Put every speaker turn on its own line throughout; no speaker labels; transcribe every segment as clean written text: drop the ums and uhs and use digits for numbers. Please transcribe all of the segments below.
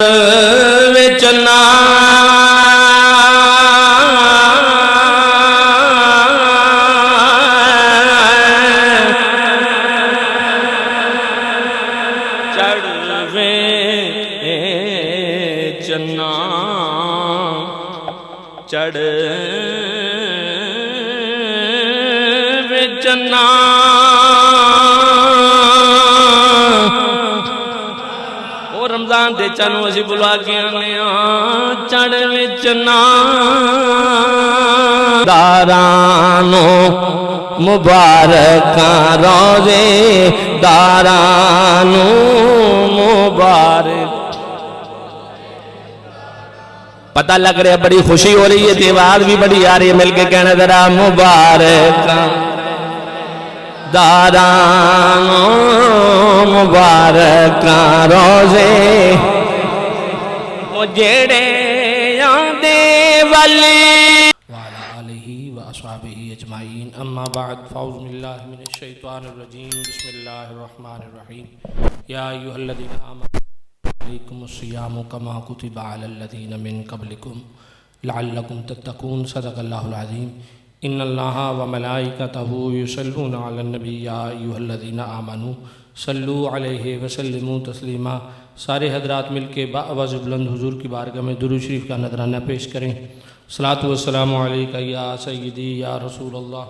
چنا چڑھوے چنا چڑھوے چنا رمضان دے چانو اسی بلوا کے آنے چڑھ وچنا دارانو مبارکاں روزے دارانو مبارک پتہ لگ رہا ہے بڑی خوشی ہو رہی ہے تیوار بھی بڑی آ رہی ہے مل کے کہنا ذرا مبارکاں دارانو مبارکاں روزے وہ جڑے آندے ولی وعلى آلہ وأصحابہ اجمعین اما بعد فاعوذ باللہ من الشیطان الرجیم بسم اللہ الرحمن الرحیم یا ایہا الذین آمنوا علیکم الصیام کما کتب علی الذین من قبلکم لعلکم تتقون صدق اللہ العظیم ان اللہ وملائکتہ یصلون علی النبی یا ایہا الذین آمنوا صلو علیہ وسلموا تسلیما سارے حضرات مل کے باعواز بلند حضور کی بارگاہ میں درود شریف کا نذرانہ پیش کریں صلاۃ والسلام علیکہ یا سیدی یا رسول اللہ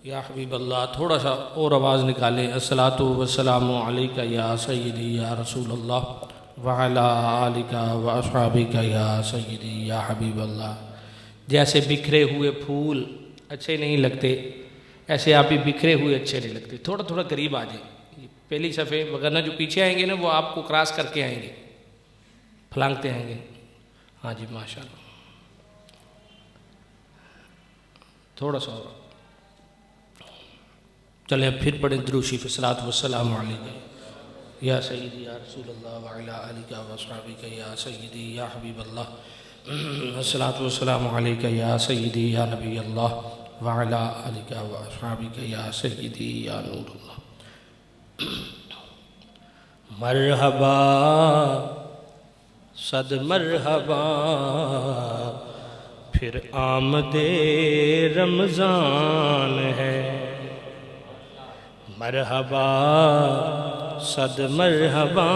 یا حبیب اللہ تھوڑا سا اور آواز نکالیں الصلاۃ والسلام علیکہ یا سیدی یا رسول اللہ وعلی آلکہ واصحابکہ یا سیدی یا حبیب اللہ جیسے بکھرے ہوئے پھول اچھے نہیں لگتے ایسے آپ بھی بکھرے ہوئے اچھے نہیں لگتے تھوڑا تھوڑا قریب آ جائیں پہلی صفحے وگرنہ جو پیچھے آئیں گے نا وہ آپ کو کراس کر کے آئیں گے پھلانگتے آئیں گے ہاں جی ماشاءاللہ تھوڑا سا اور چلیں پھر پڑھیں درود شریف الصلاۃ والسلام علیکہ یا سیدی یا رسول اللہ وعلی آلکہ واصحابکہ یا سیدی یا حبیب اللہ الصلاۃ والسلام علیکہ یا سیدی یا نبی اللہ وعلی آلکہ واصحابکہ یا سیدی یا نور اللہ مرحبا صد مرحبا پھر آمد رمضان ہے مرحبا صد مرحبا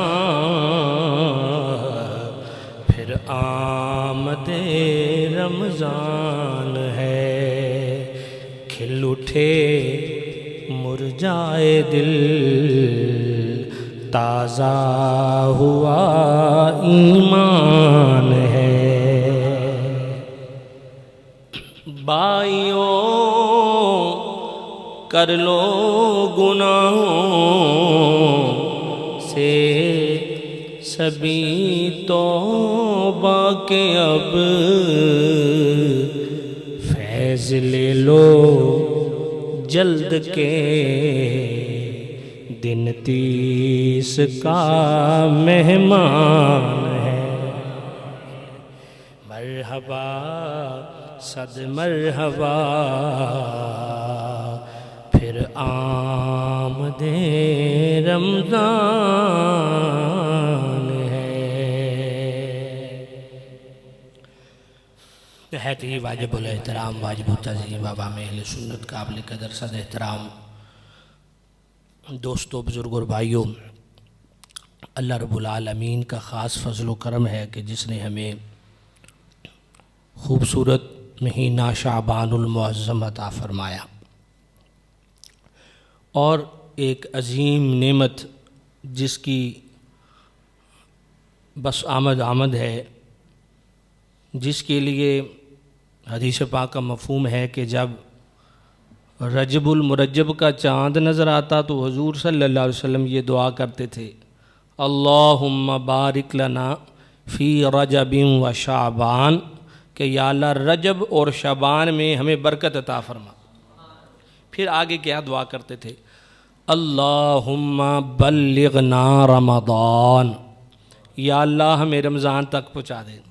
پھر آمد رمضان ہے کھل اٹھے مرجائے دل تازہ ہوا ایمان ہے بھائیوں کر لو گناہوں سے سبھی توبہ کے اب فیض لے لو جلد کے دن 30 کا مہمان ہے مرحبا صد مرحبا پھر آمد رمضان ہے نہایت ہی واجب الاحترام واجب التعظیم بابا میں اہل سنت قابل قدر صد احترام دوستوں بزرگ اور بھائیوں اللہ رب العالمین کا خاص فضل و کرم ہے کہ جس نے ہمیں خوبصورت مہینہ شعبان المعظم عطا فرمایا اور ایک عظیم نعمت جس کی بس آمد ہے جس کے لیے حدیث پاک کا مفہوم ہے کہ جب رجب المرجب کا چاند نظر آتا تو حضور صلی اللہ علیہ وسلم یہ دعا کرتے تھے اللہم بارک لنا فی رجب و شعبان کہ یا اللہ رجب اور شعبان میں ہمیں برکت عطا فرما پھر آگے کیا دعا کرتے تھے اللہم بلغنا رمضان یا اللہ ہمیں رمضان تک پہنچا دے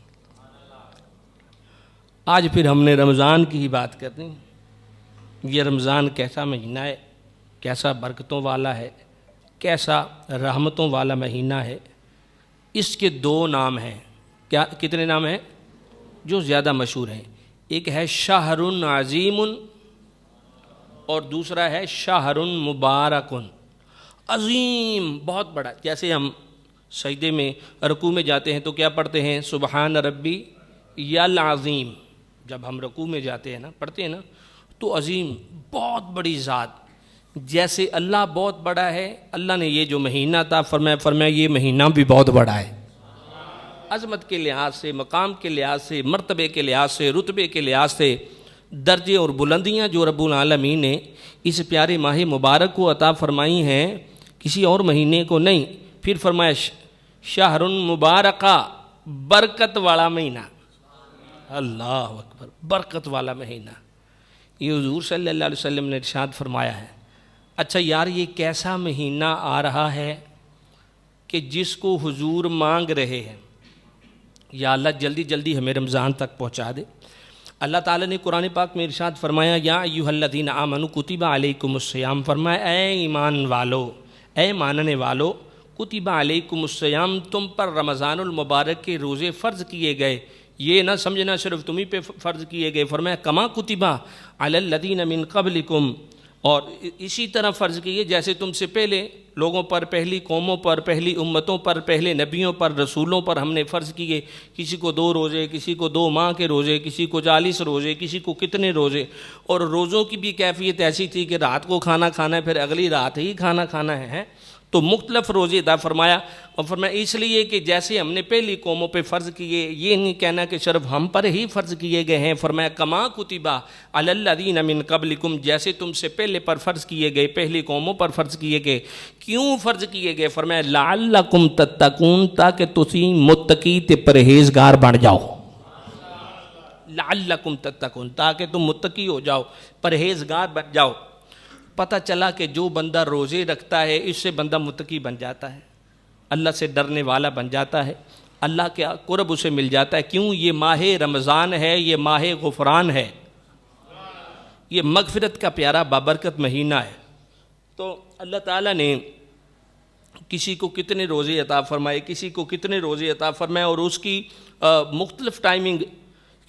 آج پھر ہم نے رمضان کی ہی بات کرنی یہ رمضان کیسا مہینہ ہے کیسا برکتوں والا ہے کیسا رحمتوں والا مہینہ ہے۔ اس کے دو نام ہیں، کیا کتنے نام ہیں جو زیادہ مشہور ہیں؟ ایک ہے شہر عظیم اور دوسرا ہے شہر مبارک۔ عظیم بہت بڑا، جیسے ہم سجدے میں رکوع میں جاتے ہیں تو کیا پڑھتے ہیں؟ سبحان ربی العظیم۔ جب ہم رکوع میں جاتے ہیں نا، پڑھتے ہیں نا، تو عظیم بہت بڑی ذات، جیسے اللہ بہت بڑا ہے، اللہ نے یہ جو مہینہ تھا فرمایا یہ مہینہ بھی بہت بڑا ہے، عظمت کے لحاظ سے، مقام کے لحاظ سے، مرتبے کے لحاظ سے، رتبے کے لحاظ سے، درجے اور بلندیاں جو رب العالمین نے اس پیارے ماہ مبارک کو عطا فرمائی ہیں، کسی اور مہینے کو نہیں۔ پھر فرمایا شہر مبارکہ، برکت والا مہینہ، اللہ اکبر، برکت والا مہینہ۔ یہ حضور صلی اللہ علیہ وسلم نے ارشاد فرمایا ہے۔ اچھا یار، یہ کیسا مہینہ آ رہا ہے کہ جس کو حضور مانگ رہے ہیں، یا اللہ جلدی جلدی ہمیں رمضان تک پہنچا دے۔ اللہ تعالیٰ نے قرآن پاک میں ارشاد فرمایا، یا ایھا الذین آمنوا کتب علیکم الصیام، فرمایا اے ایمان والو، اے ماننے والو، کتب علیکم الصیام، تم پر رمضان المبارک کے روزے فرض کیے گئے۔ یہ نہ سمجھنا صرف تمہیں پہ فرض کیے گئے، فرمایا کما کتبہ علی الذین من قبلکم، اور اسی طرح فرض کیے جیسے تم سے پہلے لوگوں پر، پہلی قوموں پر، پہلی امتوں پر، پہلے نبیوں پر، رسولوں پر ہم نے فرض کیے۔ کسی کو 2 روزے، کسی کو 2 ماہ کے روزے، کسی کو 40 روزے، کسی کو کتنے روزے، اور روزوں کی بھی کیفیت ایسی تھی کہ رات کو کھانا کھانا ہے، پھر اگلی رات ہی کھانا کھانا ہے، تو مختلف روزے ادا فرمایا۔ اور فرمایا اس لیے کہ جیسے ہم نے پہلی قوموں پہ فرض کیے، یہ نہیں کہنا کہ صرف ہم پر ہی فرض کیے گئے ہیں، فرمایا کما کتبہ علی الذین من قبلکم، جیسے تم سے پہلے پر فرض کیے گئے، پہلی قوموں پر فرض کیے گئے۔ کیوں فرض کیے گئے؟ فرمایا لعلکم تتقون، تاکہ تسی متقی تے پرہیزگار بن جاؤ۔ لعلکم تتقون، تاکہ تم متقی ہو جاؤ، پرہیزگار بن جاؤ۔ پتہ چلا کہ جو بندہ روزے رکھتا ہے، اس سے بندہ متقی بن جاتا ہے، اللہ سے ڈرنے والا بن جاتا ہے، اللہ کے قرب اسے مل جاتا ہے۔ کیوں؟ یہ ماہ رمضان ہے، یہ ماہ غفران ہے، یہ مغفرت کا پیارا بابرکت مہینہ ہے۔ تو اللہ تعالیٰ نے کسی کو کتنے روزے عطا فرمائے، کسی کو کتنے روزے عطا فرمائے، اور اس کی مختلف ٹائمنگ،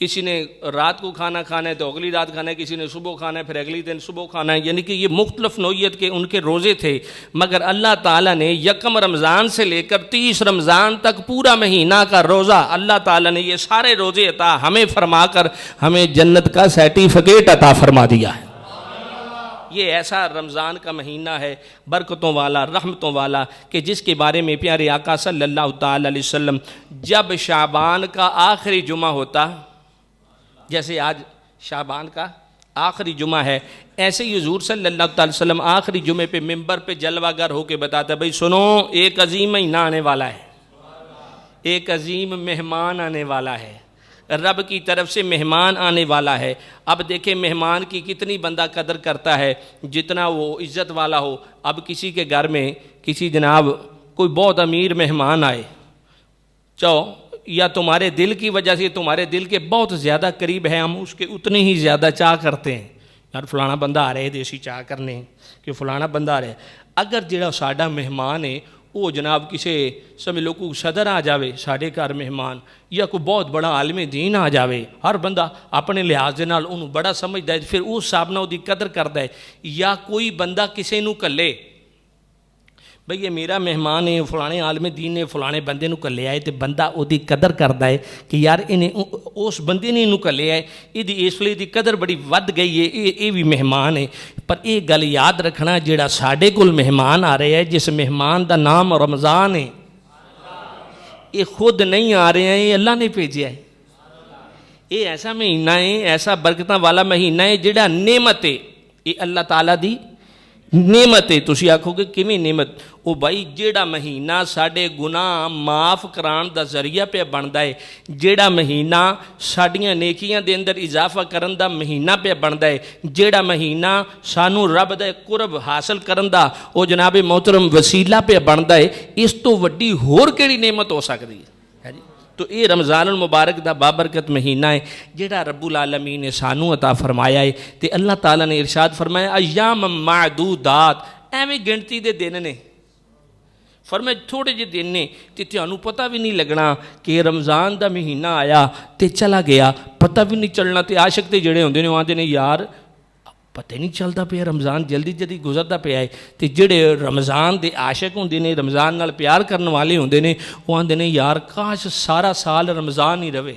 کسی نے رات کو کھانا کھانا ہے تو اگلی رات کھانا ہے، کسی نے صبح کھانا ہے پھر اگلی دن صبح کھانا ہے، یعنی کہ یہ مختلف نوعیت کے ان کے روزے تھے۔ مگر اللہ تعالیٰ نے 1 رمضان سے لے کر 30 رمضان تک پورا مہینہ کا روزہ، اللہ تعالیٰ نے یہ سارے روزے عطا ہمیں فرما کر ہمیں جنت کا سرٹیفکیٹ عطا فرما دیا ہے۔ یہ ایسا رمضان کا مہینہ ہے برکتوں والا، رحمتوں والا، کہ جس کے بارے میں پیارے آقا صلی اللہ تعالیٰ علیہ وسلم جب شعبان کا آخری جمعہ ہوتا، جیسے آج شعبان کا آخری جمعہ ہے، ایسے ہی حضور صلی اللہ تعالی وسلم آخری جمعے پہ ممبر پہ جلوہ گر ہو کے بتاتا ہے، بھئی سنو، ایک عظیم مہینہ آنے والا ہے، ایک عظیم مہمان آنے والا ہے، رب کی طرف سے مہمان آنے والا ہے۔ اب دیکھیں مہمان کی کتنی بندہ قدر کرتا ہے، جتنا وہ عزت والا ہو۔ اب کسی کے گھر میں کسی جناب کوئی بہت امیر مہمان آئے، چاہو یا تمہارے دل کی وجہ سے، تمہارے دل کے بہت زیادہ قریب ہے، ہم اس کے اتنے ہی زیادہ چاہ کرتے ہیں، یار فلانا بندہ آ رہے دیسی چاہ کرنے کہ فلانا بندہ آ رہے۔ اگر جڑا ساڈا مہمان ہے وہ جناب کسی سمجھ لو کوئی صدر آ جاوے ساڈے گھر مہمان، یا کوئی بہت بڑا عالم دین آ جاوے، ہر بندہ اپنے لحاظ دے نال انہوں بڑا سمجھدا ہے، پھر اس حساب نال دی قدر کردا ہے۔ یا کوئی بندہ کسی نو کلے، بھئی یہ میرا مہمان ہے، فلانے عالم دین نے فلانے بندے نو کلے آئے، تے بندہ او دی قدر کردا ہے کہ یار انہیں اس بندے نے انہوں کلے آئے، اس لیے دی قدر بڑی ود گئی ہے، یہ بھی مہمان ہے۔ پر یہ گل یاد رکھنا، جیڑا ساڈے کول مہمان آ رہے ہیں، جس مہمان دا نام رمضان ہے، یہ خود نہیں آ رہے ہیں، یہ اللہ نے بھیجا ہے۔ یہ ایسا مہینہ ہے، ایسا برکتاں والا مہینہ ہے جیڑا نعمت ہے، یہ اللہ تعالیٰ دی نعمت ہے۔ تسی آکھو کہ کیویں نعمت؟ او بھائی جیڑا مہینہ ساڈے گناہ معاف کران دا ذریعہ پہ بندا ہے، جیڑا مہینہ ساڈیاں نیکیاں دے اندر اضافہ کرن دا مہینہ پہ بندا ہے، جیڑا مہینہ سانو رب دا قرب حاصل کرن دا او جناب محترم وسیلہ پہ بندا ہے، اس تو وڈی ہور کیڑی نعمت ہو سکدی ہے؟ تو یہ رمضان المبارک دا بابرکت مہینہ ہے جیڑا رب العالمین نے سانو عطا فرمایا ہے۔ تے اللہ تعالیٰ نے ارشاد فرمایا ایام معدودات، ایویں گنتی دے دن نے، فرمایا تھوڑے جے دن نے تے تانوں پتہ بھی نہیں لگنا کہ رمضان دا مہینہ آیا تے چلا گیا، پتہ بھی نہیں چلنا۔ تے عاشق تے جڑے ہوندے نے وہ آندے نے یار پتہ نہیں چلتا پیا رمضان جلدی جلدی گزرتا پیا ہے۔ تے جڑے رمضان دے عاشق ہوندے نے، رمضان نال پیار کرن والے ہوندے نے، وہ آندے نے یار کاش سارا سال رمضان ہی رہے،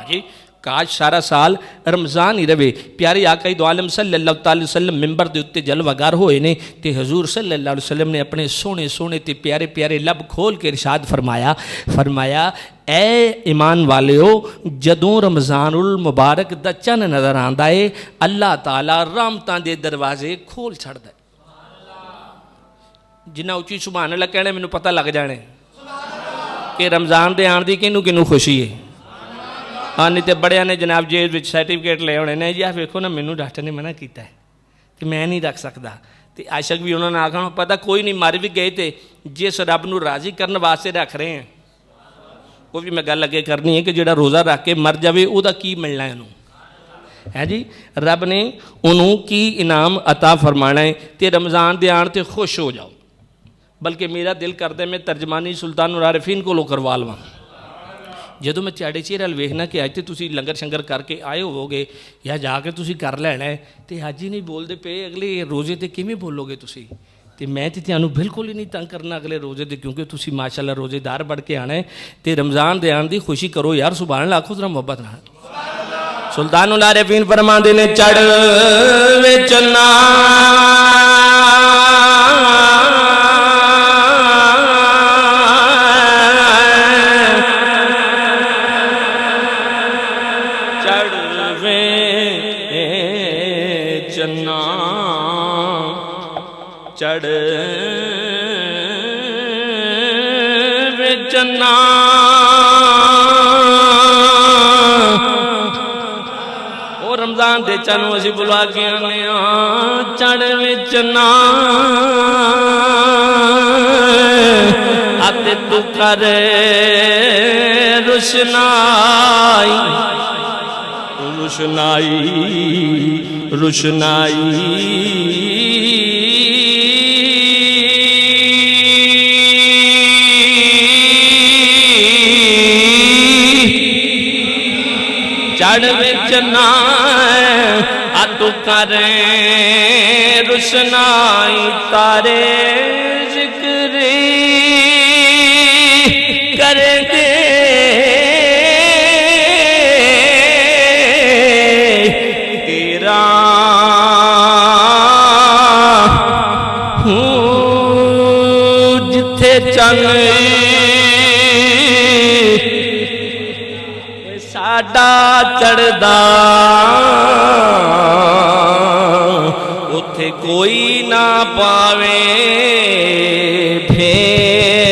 جی کاش سارا سال رمضان ہی رہے۔ پیارے آقا دو عالم صلی اللہ تعالی وسلم ممبر دے اتے جلوہ گر ہوئے نے تے حضور صلی اللہ علیہ وسلم نے اپنے سونے سونے تے پیارے پیارے لب کھول کے ارشاد فرمایا اے ایمان والیو جدوں رمضان المبارک دا چن نظر آندا ہے اللہ تعالیٰ رحمتاں دے دروازے کھول چھڑدا ہے۔ جنہ اچھی سبحان اللہ کہنے مینوں پتہ لگ جانے کہ رمضان دے آن دی کنوں خوشی ہے۔ ہاں نہیں تے بڑیاں نے جناب جیب وچ سرٹیفکیٹ لے ہونے نے جی ویکھو نا مینوں ڈاکٹر نے منع کیتا ہے کہ میں نہیں رکھ سکدا۔ تے عاشق بھی انہوں نے آکھنا پتہ کوئی نہیں مر بھی گئے تے جس رب نو راضی کرن واسطے رکھ رہے ہیں وہ بھی میں گل اگے کرنی ہے کہ جڑا روزہ رکھ کے مر جاوے او دا کی ملنا ہے انہوں ہے جی، رب نے انہوں کی انعام عطا فرمانا ہے۔ تے رمضان دے آن تے خوش ہو جاؤ، بلکہ میرا دل کردے میں ترجمانی سلطان العارفین کو لو کروا لواں۔ جدو میں چاڑے چہرے ویکھنا کہ اج تے تسی لنگر شنگر کر کے آئے ہو گے یا جا کے تسی کر لینا ہے تے اج ہی نہیں بول دے پے اگلے روزے تے کیویں بولو گے تسی؟ تے میں تے تانوں بالکل ہی نہیں تنگ کرنا اگلے روزے تے، کیونکہ تسی ماشاءاللہ روزے دار بڑھ کے آنا ہے تے رمضان دے آن دی خوشی کرو یار سبحان اللہ آکھو ذرا محبت نال۔ سلطان العارفین فرماندے نے چڑھ وچ نا چڑھ وچنا او رمضان دے چنوں اسی بلوا کے آنے چڑھ وچنا آتے تو کر روشنائی چڑھ وچنا اتو کریں روشنائی تارے ذکر کر دے تیرا جتھے چن ساڈا چڑھدا اتھے کوئی نہ پاوے پھیرا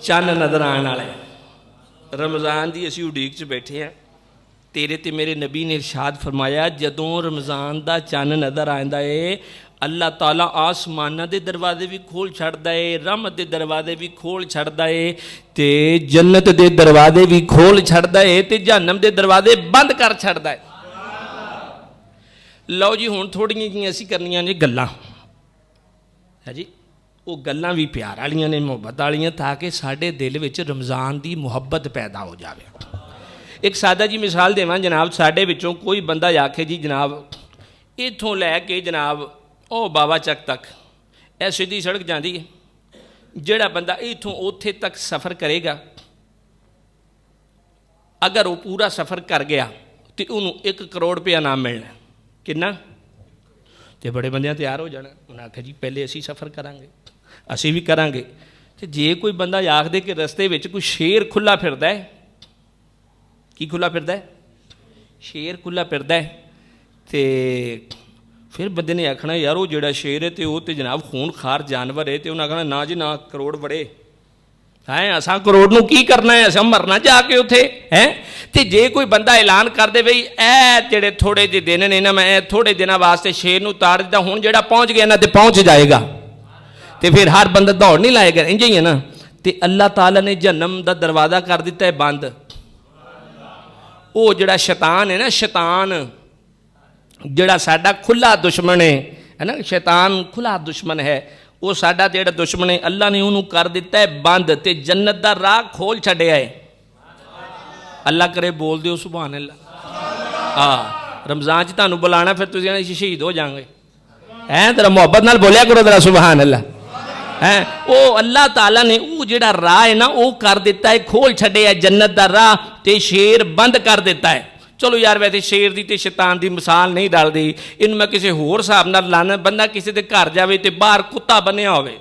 چن نظر آنے والے رمضان دی اسی اڈیک چ بیٹھے ہیں۔ تیرے تے میرے نبی نے ارشاد فرمایا جدوں رمضان دا چن نظر آندا ہے اللہ تعالیٰ آسمانہ دے دروازے بھی کھول چھڑدا ہے، رحمت دے دروازے بھی کھول چھڑدا ہے تے جنت دے دروازے بھی کھول چھڑدا ہے تے جہنم دے دروازے بند کر چھڑدا ہے۔ لو جی ہن تھوڑیاں جیاں اسی کرنیاں نے گلاں ہے جی، وہ گلاں بھی پیار والیاں نے محبت والیاں تاکہ ساڈے دل وچ رمضان دی محبت پیدا ہو جاوے۔ ایک سادہ جی مثال دیواں جناب، ساڈے وچوں کوئی بندہ آکھے جی جناب ایتھوں لے کے جناب او بابا چک تک اے سیدھی سڑک جاندی ہے، جڑا بندہ ایتھوں اوتھے تک سفر کرے گا اگر وہ پورا سفر کر گیا تو انہوں 1 کروڑ روپیہ انعام ملنا۔ کنا؟ تے بڑے بندیاں تیار ہو جانا، انہاں آکھیا جی پہلے اسی سفر کرانگے، اسی بھی کرانگے۔ تے جے کوئی بندہ آکھ دے کہ رستے وچ کوئی شیر کھلا پھردا ہے، کی کھلا پھردا ہے؟ شیر کھلا پھردا ہے، تے پھر بندے نے آکھنا یار وہ جڑا شیر ہے تے وہ تے جناب خون خار جانور ہے، تے انہاں آکھنا نا جی نا کروڑ بڑے ہے ਅਸਾਂ ਕਰੋੜ ਨੂੰ ਕੀ ਕਰਨਾ ਹੈ, ਅਸਾਂ ਮਰਨਾ ਜਾ ਕੇ ਉੱਥੇ ਹੈ। ਤੇ ਜੇ ਕੋਈ ਬੰਦਾ ਐਲਾਨ ਕਰਦੇ ਬਈ ਇਹ ਜਿਹੜੇ ਥੋੜੇ ਜਿਹੇ ਦਿਨ ਨੇ ਨਾ, ਮੈਂ ਥੋੜੇ ਦਿਨਾਂ ਵਾਸਤੇ ਸ਼ੇਰ ਨੂੰ ਉਤਾਰ ਦਿੱਤਾ, ਹੁਣ ਜਿਹੜਾ ਪਹੁੰਚ ਗਿਆ ਨਾ ਤੇ ਪਹੁੰਚ ਜਾਏਗਾ, ਤੇ ਫਿਰ ਹਰ ਬੰਦਾ ਦੌੜ ਨਹੀਂ ਲਾਏਗਾ, ਇੰਝ ਹੀ ਹੈ ਨਾ। ਤੇ ਅੱਲਾਹ ਤਾਲਾ ਨੇ ਜਹੰਨਮ ਦਾ ਦਰਵਾਜ਼ਾ ਕਰ ਦਿੱਤਾ ਹੈ ਬੰਦ। ਉਹ ਜਿਹੜਾ ਸ਼ੈਤਾਨ ਹੈ ਨਾ, ਸ਼ੈਤਾਨ ਜਿਹੜਾ ਸਾਡਾ ਖੁੱਲਾ ਦੁਸ਼ਮਣ ਹੈ ਨਾ, ਸ਼ੈਤਾਨ ਖੁੱਲਾ ਦੁਸ਼ਮਣ ਹੈ, ਉਹ ਸਾਡਾ ਜਿਹੜਾ ਦੁਸ਼ਮਣ ਹੈ ਅੱਲਾ ਨੇ ਉਹਨੂੰ ਕਰ ਦਿੱਤਾ ਹੈ ਬੰਦ, ਤੇ ਜੰਨਤ ਦਾ ਰਾਹ ਖੋਲ ਛੱਡਿਆ ਹੈ। ਅੱਲਾ ਕਰੇ ਬੋਲ ਦਿਓ ਸੁਭਾਨ ਅੱਲਾ। ਹਾਂ, ਰਮਜ਼ਾਨ 'ਚ ਤੁਹਾਨੂੰ ਬੁਲਾਣਾ, ਫਿਰ ਤੁਸੀਂ ਸ਼ਹੀਦ ਹੋ ਜਾਓਗੇ। ਹੈ ਜ਼ਰਾ ਮੁਹੱਬਤ ਨਾਲ ਬੋਲਿਆ ਕਰੋ ਜ਼ਰਾ ਸੁਭਾਨ ਅੱਲਾ। ਹੈ ਉਹ ਅੱਲਾਹ ਤਾਲਾ ਨੇ ਉਹ ਜਿਹੜਾ ਰਾਹ ਹੈ ਨਾ ਉਹ ਕਰ ਦਿੱਤਾ ਹੈ, ਖੋਲ ਛੱਡਿਆ ਜੰਨਤ ਦਾ ਰਾਹ, ਤੇ ਸ਼ੇਰ ਬੰਦ ਕਰ ਦਿੱਤਾ ਹੈ। ਚਲੋ ਯਾਰ ਵੈਸੇ ਸ਼ੇਰ ਦੀ ਤੇ ਸ਼ੈਤਾਨ ਦੀ ਮਿਸਾਲ ਨਹੀਂ ਡਲਦੀ, ਇਹਨੂੰ ਮੈਂ ਕਿਸੇ ਹੋਰ ਹਿਸਾਬ ਨਾਲ ਲਾਣਾ। ਬੰਦਾ ਕਿਸੇ ਦੇ ਘਰ ਜਾਵੇ ਤੇ ਬਾਹਰ ਕੁੱਤਾ ਬੰਨਿਆ ਹੋਵੇ,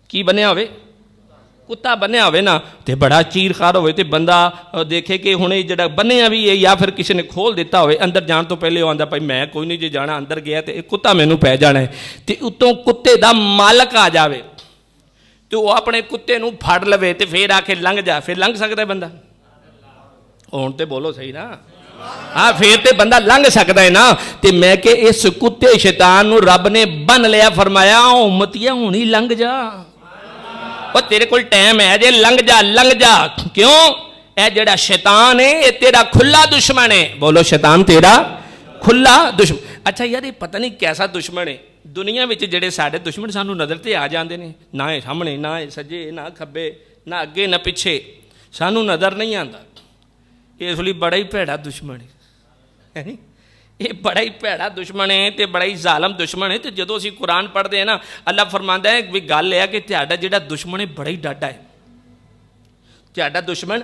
ਕੀ ਬੰਨਿਆ ਹੋਵੇ, ਕੁੱਤਾ ਬੰਨਿਆ ਹੋਵੇ ਨਾ, ਤੇ ਬੜਾ ਚੀਰਖਾਰ ਹੋਵੇ, ਤੇ ਬੰਦਾ ਦੇਖੇ ਕਿ ਹੁਣ ਇਹ ਜਿਹੜਾ ਬੰਨਿਆ ਵੀ ਹੈ ਜਾਂ ਫਿਰ ਕਿਸੇ ਨੇ ਖੋਲ ਦਿੱਤਾ ਹੋਵੇ, ਅੰਦਰ ਜਾਣ ਤੋਂ ਪਹਿਲੇ ਉਹ ਆਂਦਾ ਭਾਈ ਮੈਂ ਕੋਈ ਨਹੀਂ, ਜੇ ਜਾਣਾ ਅੰਦਰ ਗਿਆ ਤੇ ਇਹ ਕੁੱਤਾ ਮੈਨੂੰ ਪੈ ਜਾਣਾ ਹੈ। ਤੇ ਉੱਤੋਂ ਕੁੱਤੇ ਦਾ ਮਾਲਕ ਆ ਜਾਵੇ ਤੇ ਉਹ ਆਪਣੇ ਕੁੱਤੇ ਨੂੰ ਫੜ ਲਵੇ ਤੇ ਫਿਰ ਆ ਕੇ ਲੰਘ ਜਾ, ਫਿਰ ਲੰਘ ਸਕਦਾ ਬੰਦਾ? ਹੁਣ ਤੇ ਬੋਲੋ ਸਹੀ ਨਾ। ਹਾਂ, ਫਿਰ ਤੇ ਬੰਦਾ ਲੰਘ ਸਕਦਾ ਹੈ ਨਾ। ਤੇ ਮੈਂ ਕਿ ਇਸ ਕੁੱਤੇ ਸ਼ੈਤਾਨ ਨੂੰ ਰੱਬ ਨੇ ਬੰਨ ਲਿਆ, ਫਰਮਾਇਆ ਉਮਤੀਆ ਹੁਣ ਹੀ ਲੰਘ ਜਾ, ਉਹ ਤੇਰੇ ਕੋਲ ਟਾਈਮ ਹੈ ਜੇ, ਲੰਘ ਜਾ ਲੰਘ ਜਾ। ਕਿਉਂ? ਇਹ ਜਿਹੜਾ ਸ਼ੈਤਾਨ ਹੈ ਇਹ ਤੇਰਾ ਖੁੱਲਾ ਦੁਸ਼ਮਣ ਹੈ। ਬੋਲੋ ਸ਼ੈਤਾਨ ਤੇਰਾ ਖੁੱਲਾ ਦੁਸ਼ਮਣ। ਅੱਛਾ ਯਾਰ, ਇਹ ਪਤਾ ਨਹੀਂ ਕੈਸਾ ਦੁਸ਼ਮਣ ਹੈ। ਦੁਨੀਆ ਵਿੱਚ ਜਿਹੜੇ ਸਾਡੇ ਦੁਸ਼ਮਣ ਸਾਨੂੰ ਨਜ਼ਰ ਤੇ ਆ ਜਾਂਦੇ ਨੇ, ਨਾ ਇਹ ਸਾਹਮਣੇ, ਨਾ ਇਹ ਸੱਜੇ, ਨਾ ਖੱਬੇ, ਨਾ ਅੱਗੇ ਨਾ ਪਿੱਛੇ, ਸਾਨੂੰ ਨਜ਼ਰ ਨਹੀਂ ਆਉਂਦਾ। ਇਸ ਲਈ ਬੜਾ ਹੀ ਭੈੜਾ ਦੁਸ਼ਮਣ ਹੈ, ਇਹ ਬੜਾ ਹੀ ਭੈੜਾ ਦੁਸ਼ਮਣ ਹੈ ਤੇ ਬੜਾ ਹੀ ਜ਼ਾਲਮ ਦੁਸ਼ਮਣ ਹੈ। ਤੇ ਜਦੋਂ ਅਸੀਂ ਕੁਰਾਨ ਪੜ੍ਹਦੇ ਹਾਂ ਨਾ, ਅੱਲਾਹ ਫਰਮਾਉਂਦਾ ਹੈ ਵੀ ਗੱਲ ਇਹ ਹੈ ਕਿ ਤੁਹਾਡਾ ਜਿਹੜਾ ਦੁਸ਼ਮਣ ਹੈ ਬੜਾ ਹੀ ਡਾਢਾ ਹੈ, ਤੁਹਾਡਾ ਦੁਸ਼ਮਣ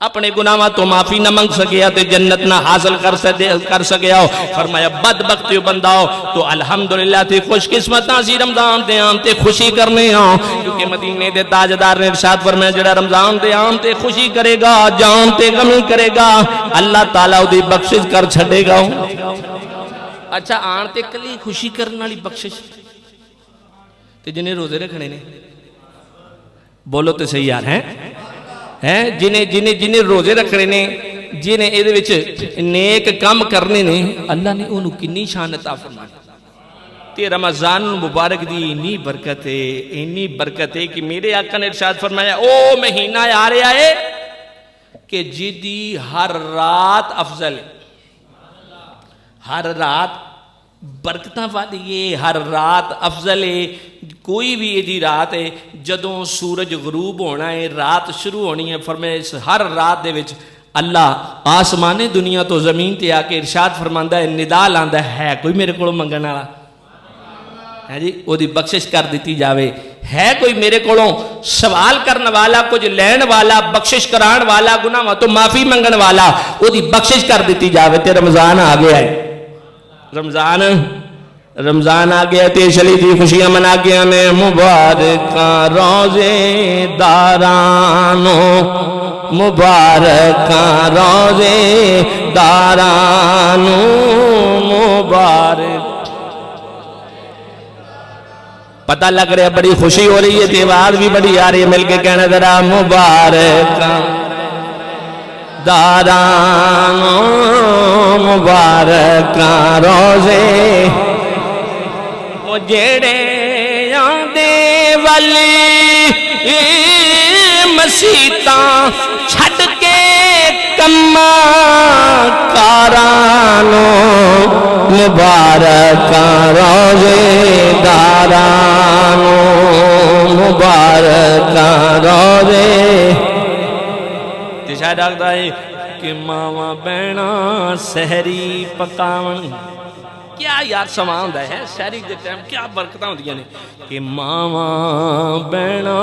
اپنے گناہاں تو معافی نہ منگ سکیا تے جنت نہ حاصل کر سکیا ہو. فرمایا بدبخت بندہ ہو تو الحمدللہ تے خوش قسمتاں سی رمضان دے عام تے خوشی کرنے ہاں, کیونکہ مدینے دے تاجدار نے ارشاد فرمایا جڑا رمضان دے عام تے خوشی کرے گا جان تے غمی کرے گا اللہ تعالیٰ دی بخشش کر چھڑے گا. اچھا آن تے کلی خوشی کرنے والی بخشش تے جنہیں روزے رکھنے نے بولو تے صحیح یار ہیں جنہیں روزے رکھنے نے جنہیں اے دے وچ نیک کام کرنے نے اللہ نے انہوں کنی شان عطا فرمائی. تے رمضان مبارک دی انی برکت ہے کہ میرے آقا نے ارشاد فرمایا او مہینہ آ رہا ہے کہ جدی ہر رات افضل ہے, ہر رات برکتاں والی ہے, ہر رات افضل ہے. کوئی بھی ایدی رات ہے جدوں سورج غروب ہونا ہے رات شروع ہونی ہے. فرمایا اس ہر رات دے وچ اللہ آسمان دنیا تو زمین تے آ کے ارشاد فرماندا ہے, ندا لاندا ہے کوئی میرے کولوں منگن والا ہے جی او دی بخشش کر دیتی جاوے. ہے کوئی میرے کولوں سوال کرنے والا, کچھ لین والا, بخشش کران والا, گناہاں تو معافی منگن والا, او دی بخشش کر دیتی جاوے. تے رمضان آ گیا ہے, رمضان آ گیا تے چلی تھی خوشیاں منا گیا نے مبارکاں روزے دارانو, مبارکاں روزے دارانو مبارک. پتہ لگ رہا ہے بڑی خوشی ہو رہی ہے تے آواز بھی بڑی آ رہی ہے, مل کے کہنا ذرا مبارکاں دارانو مبارکاں روزے وہ جیڑے آندے والی مسیتاں چھڑ کے کما کارانو مبارکاں روزے دارانو مبارکاں روزے. شاید آگتا ہے کہ ماما بینا سہری پکاون. کیا یار سمان دا ہے سہری دے ٹائم کیا برکتاں ہوندیاں نے کہ ماما بینا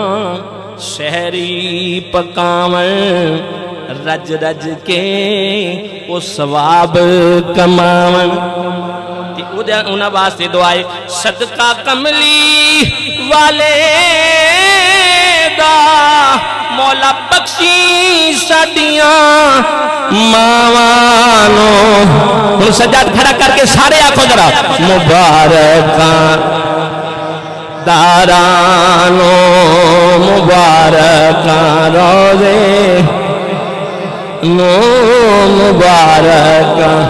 سہری پکاون رج رج کے وہ ثواب کماون. انہاں واسطے دعائے صدقہ کملی والے دا مولا بخشی ساڈیاں ماوانو. ہن سجاد کھڑا کر کے سارے آکھو ذرا مبارکاں دارانو مبارکاں روزے نو مبارکاں.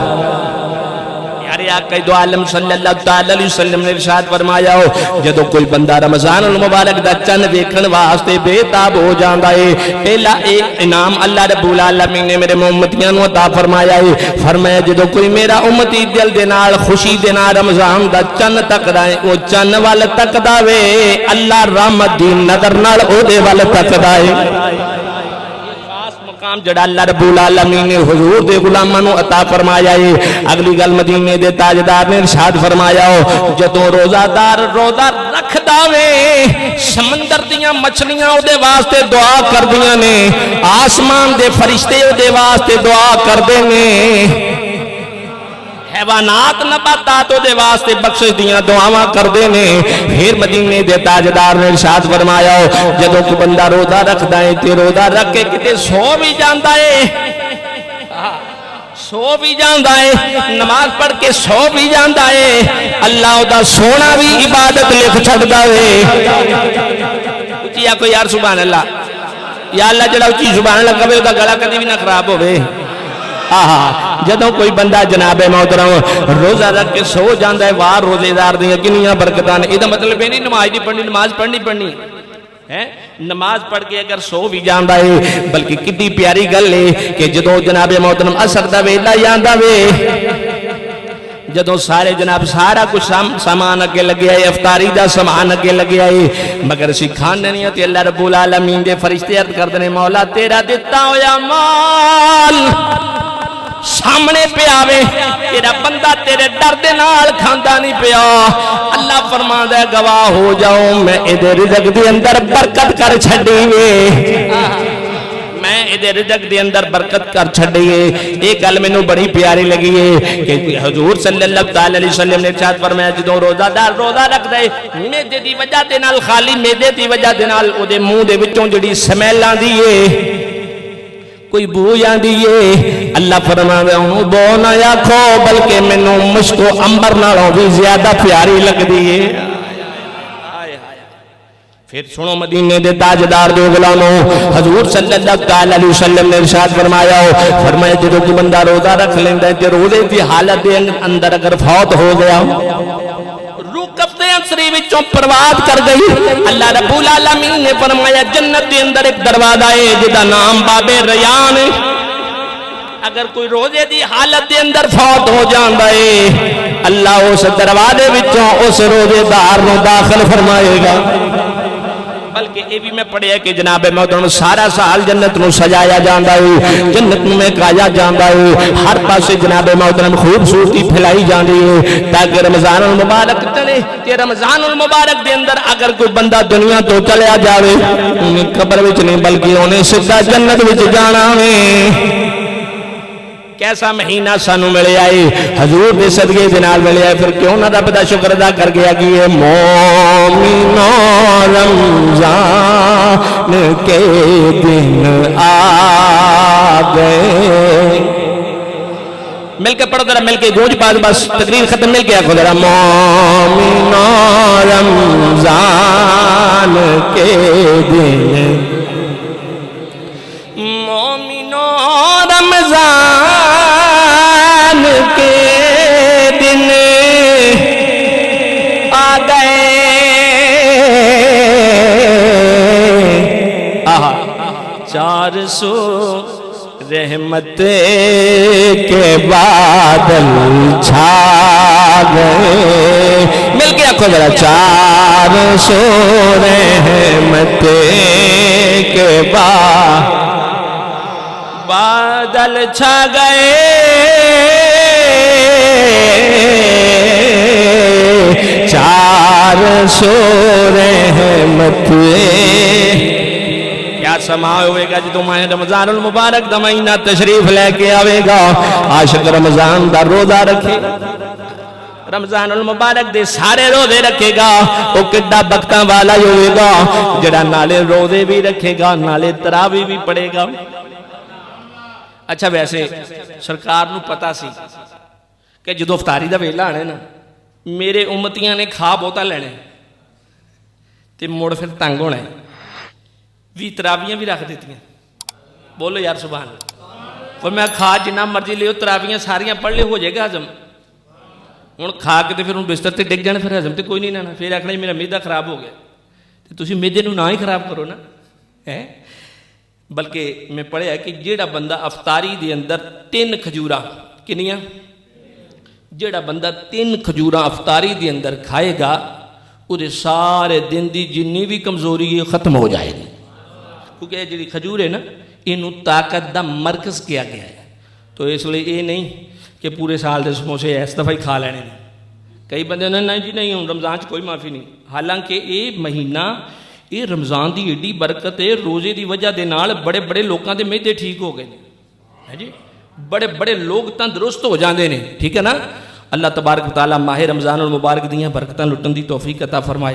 آقا دو عالم صلی اللہ علیہ وسلم نے ارشاد فرمایا ہو جدو کوئی بندہ رمضان المبارک دا چند ویکھن واسطے بے تاب ہو جاندا ہے, پہلا ایک انعام اللہ رب العالمین نے میرے امتیاں نو عطا فرمایا ہے. فرمایا جدو کوئی میرا امتی دل دے نال خوشی دے نال رمضان دا چند تکدا ہے او چند وال تکدا وے اللہ رحمت دی نظر نال او دے وال تکدا ہے. جڑا اللہ رب العالمین نے حضور دے غلاماں نو عطا فرمایا ہے. اگلی گل مدینے دے تاجدار نے ارشاد فرمایا ہو جدوں روزہ دار روزہ رکھدا وے سمندر دیاں مچھلیاں او دے واسطے دعا کردیاں نے, آسمان دے فرشتے او دے واسطے دعا کردے نے, حیوانات نباتات دے واسطے بخشش دیاں دعاواں کردے نے. پھر مدینے دے تاجدار نے ارشاد فرمایا ہو جدوں کوئی بندہ روزہ رکھدا ہے تے روزہ رکھ کے کتے سو بھی جاندا ہے, سو بھی جاندا ہے, نماز پڑھ کے سو بھی جاندا ہے, اللہ دا سونا بھی عبادت لکھ چھڑدا ہے. اچھی آکو یار سبحان اللہ, یا اللہ جڑا اچھی سبحان اللہ کبھی دا گلا کدی بھی نہ خراب ہوئے. جدوں کوئی بندہ جناب محترم روزہ رکھ کے سو جاندا ہے واہ روزے دار دیاں کنیاں برکتاں نے. ادا مطلب یہ نہیں نماز نہیں پڑھنی, نماز پڑھنی ہے, نماز پڑھ کے اگر سو بھی جاندا ہے بلکہ کتنی پیاری گل ہے کہ جدوں جناب محترم عصر دا ویلا جاندا وے جدوں سارے جناب سارا کچھ سامان اگے لگیا ہے, افطاری دا سامان اگے لگیا ہے, مگر اسی کھانے نہیں تے اللہ رب العالمین دے فرشتے عرض کردے نے مولا تیرا دتا ہویا مال سامنے پہ آوے تیرا بندہ تیرے ڈر دے نال کھاندا نہیں پیا. اللہ فرماندا ہے گواہ ہو جاؤ میں ادھر رزق دے اندر برکت کر چھڈی وے, میں ادھے رزق دے اندر برکت کر چھڑیے. ایک گل مینوں بڑی پیاری لگی ہے کہ حضور صلی اللہ علیہ وسلم نے ارشاد فرمایا جدوں روزہ دار روزہ رکھدا ہے میدے دی وجہ دے نال خالی میدے دی وجہ دے نال او دے منہ دے وچوں جڑی سمیل آندی ہے کوئی بو جاندی ہے اللہ فرماوے اونوں بو نہ آکھو بلکہ مینوں مشک و عنبر نالوں بھی زیادہ پیاری لگدی ہے. پھر سنو مدینے دے تاجدار دے غلاموں حضور صلی اللہ علیہ وسلم نے ارشاد فرمایا جدوں کوئی بندہ روزہ رکھ لیندا ہے تے روزے دی حالت دے اندر اگر فوت ہو گیا روح قبضے انصری وچوں پرواز کر گئی اللہ رب العالمین نے فرمایا جنت دے اندر ایک دروازہ ہے جدا نام باب ریان ہے. اگر کوئی روزے دی حالت دے اندر فوت ہو جاندا ہے اللہ اس دروازے وچوں اس روزے دار نو داخل فرمائے گا. بلکہ یہ بھی میں پڑھیا کہ جناب محترم سارا سال جنت نو سجایا جاندا ہے جنت نو میں کایا جاندا ہے ہر پاسے جناب محترم خوبصورتی پھیلائی جاندی ہے تاکہ رمضان المبارک چلے کہ رمضان المبارک دے اندر اگر کوئی بندہ دنیا تو چلیا جاوے انہیں قبر وچ نہیں بلکہ انہیں سیدھا جنت وچ جانا ہے. کیسا مہینہ سانو ملے آئے حضور دے صدقے دے نال ملے آئے پھر کیوں نہ رب دا شکر ادا کر گیا کہ یہ مومنو رمضان کے دن آ گئے. مل کے پڑھو ذرا مل کے گونج پاس بس تقریر ختم مل کے آخو ذرا مومنو رمضان کے دن مومنو رمضان کے دن آ گئے. چار سو رحمت کے بادل چھا گئے. مل کے آخو ذرا چار سو رحمت کے بادل چھا گئے. چار سو رحمت کیا سما ہوئے گا جدو ماہ رمضان المبارک دا مہینہ تشریف لے کے آوے گا عاشق رمضان دا روزہ رکھے رمضان المبارک دے سارے روزے رکھے گا وہ کڈا بختاں والا ہوئے گا جڑا نالے روزے بھی رکھے گا نالے تراویح بھی پڑھے گا. اچھا ویسے سرکار نو پتا سی کہ جدو افطاری دا ویلا آنے نا میرے امتیاں نے کھا بہتا لینے تے موڑ پھر تنگ ہونا ہے بھی تراویاں بھی رکھ دیتی ہیں. بولو یار سبحان اللہ. اور میں کھا جنہ مرضی لے تراویاں ساریاں پڑھ لے ہو جائے گا حضم. ہوں کھا کے تے پھر ہوں بستر تے ڈگ جانے پھر حضم تے کوئی نہیں نا پھر آخنا میرا میدا خراب ہو گیا تو تسی میدے نو نہ ہی خراب کرو نا ہے. بلکہ میں پڑھیا کہ جیڑا بندہ افطاری دے اندر 3 کھجوراں کنیاں جیڑا بندہ 3 کھجوراں افطاری دے اندر کھائے گا وہ سارے دن دی جنی بھی کمزوری ہے ختم ہو جائے گی. کیونکہ یہ جڑی کھجور ہے نا انہوں طاقت دا مرکز کیا گیا ہے. تو اس لیے یہ نہیں کہ پورے سال دے سموسے اس دفعہ ہی کھا لینے نہیں. کئی بندے نے نہیں جی نہیں ہوں رمضان چ کوئی معافی نہیں. حالانکہ یہ مہینہ یہ رمضان دی ایڈی برکت ہے روزے دی وجہ دے نال بڑے بڑے لوگاں دے معدے ٹھیک ہو گئے ہیں جی بڑے بڑے لوگ تندرست ہو جاندے نے. ٹھیک ہے نا. اللہ تبارک و تعالیٰ ماہ رمضان المبارک دیاں برکتاں لٹن دی توفیق عطا فرمائے.